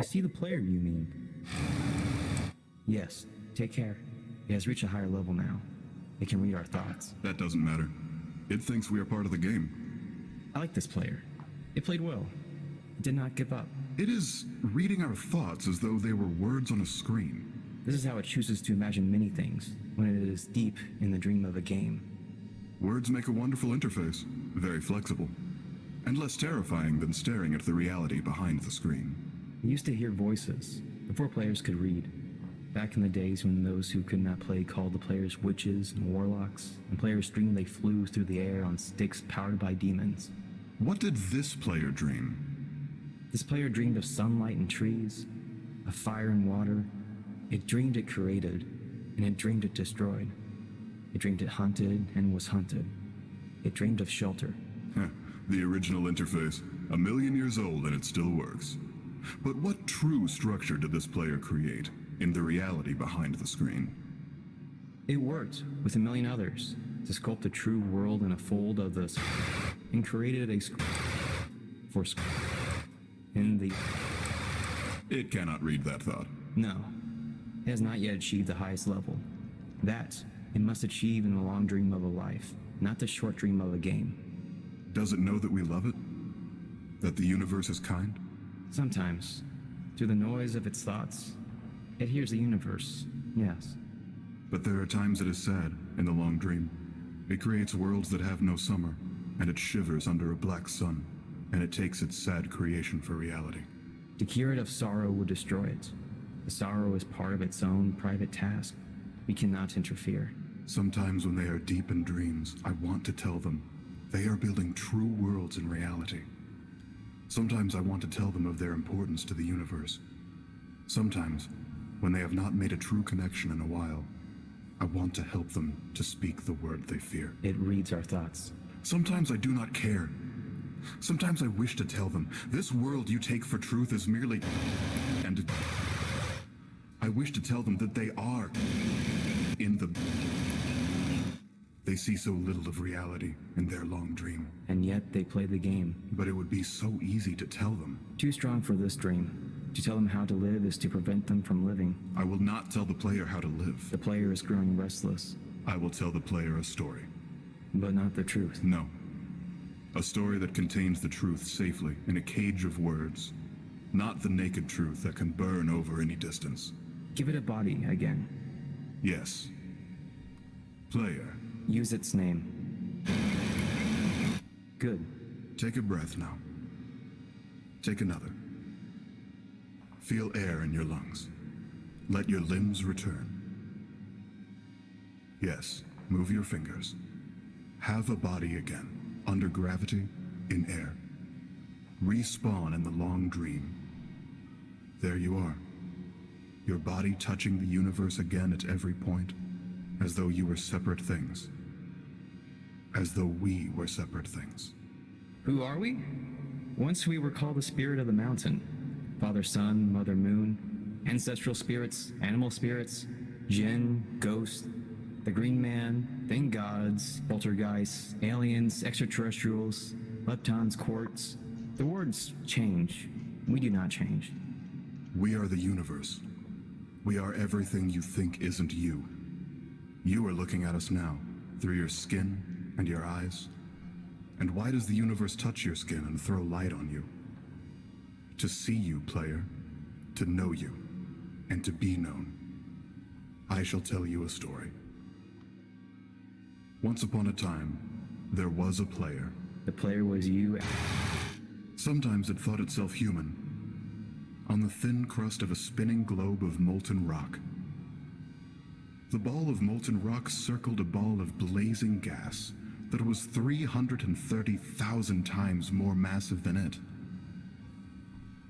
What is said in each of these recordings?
see the player, you mean? Yes, take care. It has reached a higher level now. It can read our thoughts. That doesn't matter. It thinks we are part of the game. I like this player. It played well. It did not give up. It is reading our thoughts as though they were words on a screen. This is how it chooses to imagine many things when it is deep in the dream of a game. Words make a wonderful interface, very flexible, and less terrifying than staring at the reality behind the screen. We used to hear voices before players could read. Back in the days when those who could not play called the players witches and warlocks, and players dreamed they flew through the air on sticks powered by demons. What did this player dream? This player dreamed of sunlight and trees, of fire and water. It dreamed it created, and it dreamed it destroyed. It dreamed it hunted and was hunted. It dreamed of shelter. The original interface, 1,000,000 years old and it still works. But what true structure did this player create in the reality behind the screen? It worked with 1,000,000 others to sculpt a true world in a fold of the and created a for in the. It cannot read that thought. No, it has not yet achieved the highest level. That it must achieve in the long dream of a life, not the short dream of a game. Does it know that we love it? That the universe is kind? Sometimes, through the noise of its thoughts, it hears the universe, yes. But there are times it is sad in the long dream. It creates worlds that have no summer, and it shivers under a black sun, and it takes its sad creation for reality. To cure it of sorrow would destroy it. The sorrow is part of its own private task. We cannot interfere. Sometimes when they are deep in dreams, I want to tell them they are building true worlds in reality. Sometimes I want to tell them of their importance to the universe. Sometimes, when they have not made a true connection in a while, I want to help them to speak the word they fear. It reads our thoughts. Sometimes I do not care. Sometimes I wish to tell them, this world you take for truth is merely... And I wish to tell them that they are in the... They see so little of reality in their long dream. And yet they play the game. But it would be so easy to tell them. Too strong for this dream. To tell them how to live is to prevent them from living. I will not tell the player how to live. The player is growing restless. I will tell the player a story. But not the truth. No. A story that contains the truth safely in a cage of words. Not the naked truth that can burn over any distance. Give it a body again. Yes. Player. Use its name. Good. Take a breath now. Take another. Feel air in your lungs. Let your limbs return. Yes, move your fingers. Have a body again, under gravity, in air. Respawn in the long dream. There you are. Your body touching the universe again at every point, as though you were separate things. As though we were separate things. Who are we? Once we were called the spirit of the mountain. Father Sun, Mother Moon, ancestral spirits, animal spirits, jinn, ghost, the green man, then gods, poltergeists, aliens, extraterrestrials, leptons, quartz. The words change. We do not change. We are the universe. We are everything you think isn't you. You are looking at us now, through your skin and your eyes. And why does the universe touch your skin and throw light on you? To see you, player, to know you, and to be known. I shall tell you a story. Once upon a time, there was a player. The player was you. Sometimes it thought itself human, on the thin crust of a spinning globe of molten rock. The ball of molten rock circled a ball of blazing gas that was 330,000 times more massive than it.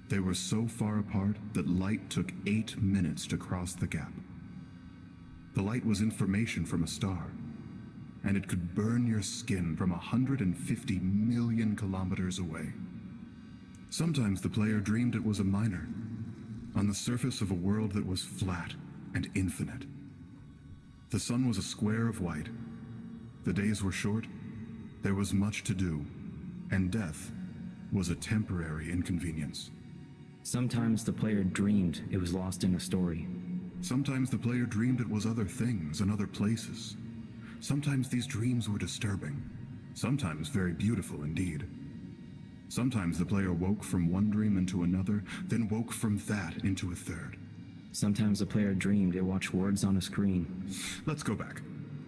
They were so far apart that light took 8 minutes to cross the gap. The light was information from a star, and it could burn your skin from 150 million kilometers away. Sometimes the player dreamed it was a miner, on the surface of a world that was flat and infinite. The sun was a square of white. The days were short, there was much to do, and death was a temporary inconvenience. Sometimes the player dreamed it was lost in a story. Sometimes the player dreamed it was other things and other places. Sometimes these dreams were disturbing, sometimes very beautiful indeed. Sometimes the player woke from one dream into another, then woke from that into a third. Sometimes the player dreamed it watched words on a screen. Let's go back.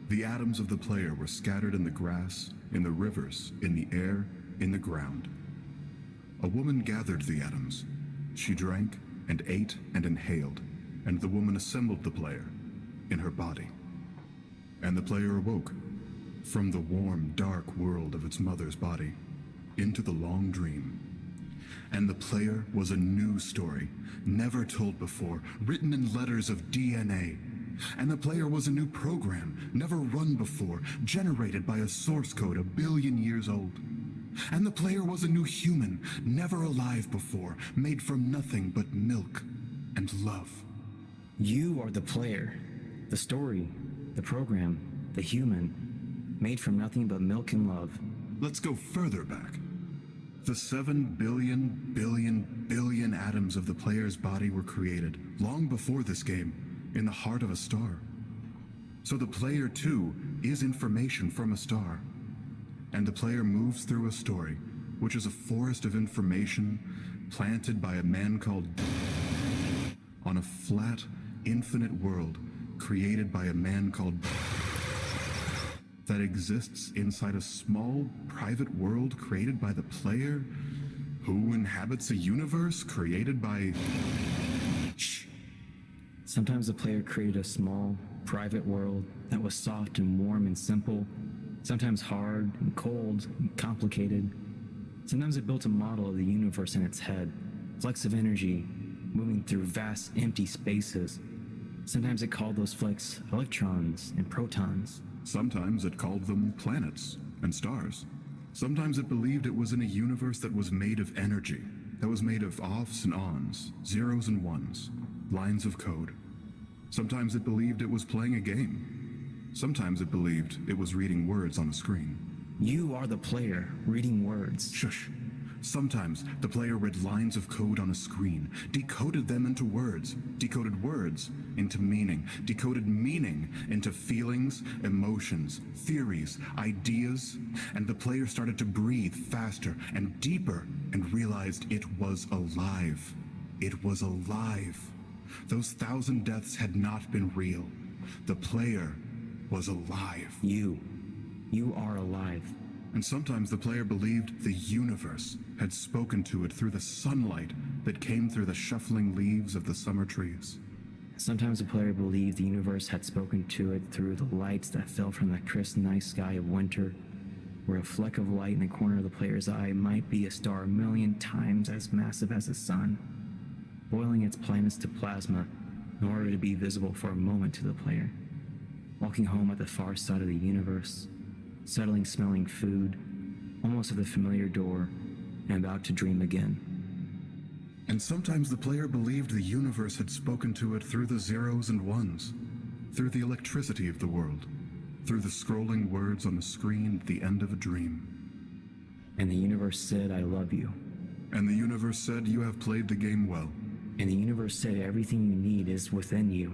The atoms of the player were scattered in the grass, in the rivers, in the air, in the ground. A woman gathered the atoms. She drank and ate and inhaled, and the woman assembled the player in her body. And the player awoke from the warm, dark world of its mother's body into the long dream. And the player was a new story, never told before, written in letters of DNA. And the player was a new program, never run before, generated by a source code 1 billion years old. And the player was a new human, never alive before, made from nothing but milk and love. You are the player, the story, the program, the human, made from nothing but milk and love. Let's go further back. The 7 billion atoms of the player's body were created long before this game, in the heart of a star. So the player too is information from a star. And the player moves through a story, which is a forest of information planted by a man called on a flat, infinite world created by a man called that exists inside a small, private world created by the player who inhabits a universe created by... Shh. Sometimes the player created a small, private world that was soft and warm and simple, sometimes hard and cold and complicated. Sometimes it built a model of the universe in its head, flecks of energy moving through vast empty spaces. Sometimes it called those flecks electrons and protons. Sometimes it called them planets and stars. Sometimes it believed it was in a universe that was made of energy, that was made of offs and ons, zeros and ones, lines of code. Sometimes it believed it was playing a game. Sometimes it believed it was reading words on a screen. You are the player, reading words. Shush. Sometimes the player read lines of code on a screen, decoded them into words, decoded words into meaning, decoded meaning into feelings, emotions, theories, ideas, and the player started to breathe faster and deeper and realized it was alive. It was alive. Those 1,000 deaths had not been real. The player was alive. You are alive. And sometimes the player believed the universe had spoken to it through the sunlight that came through the shuffling leaves of the summer trees. Sometimes the player believed the universe had spoken to it through the lights that fell from the crisp night sky of winter, where a fleck of light in the corner of the player's eye might be a star 1,000,000 times as massive as the sun, boiling its planets to plasma in order to be visible for a moment to the player, walking home at the far side of the universe, settling smelling food, almost at the familiar door, and about to dream again. And sometimes the player believed the universe had spoken to it through the zeros and ones, through the electricity of the world, through the scrolling words on a screen at the end of a dream. And the universe said, "I love you." And the universe said, "You have played the game well." And the universe said, "Everything you need is within you."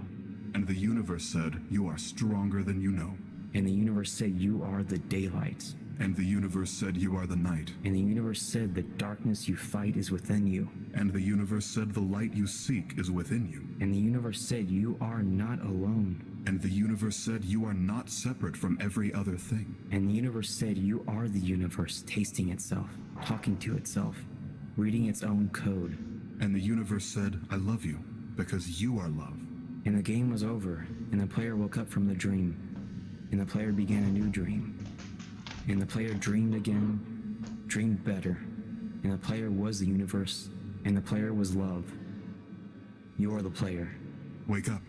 And the universe said, "You are stronger than you know." And the universe said, "You are the daylight." And the universe said, "You are the night." And the universe said, "The darkness you fight is within you." And the universe said, "The light you seek is within you." And the universe said, "You are not alone." And the universe said, "You are not separate from every other thing." And the universe said, "You are the universe, tasting itself, talking to itself, reading its own code." And the universe said, "I love you, because you are love." And the game was over, and the player woke up from the dream, and the player began a new dream. And the player dreamed again, dreamed better, and the player was the universe, and the player was love. You are the player. Wake up.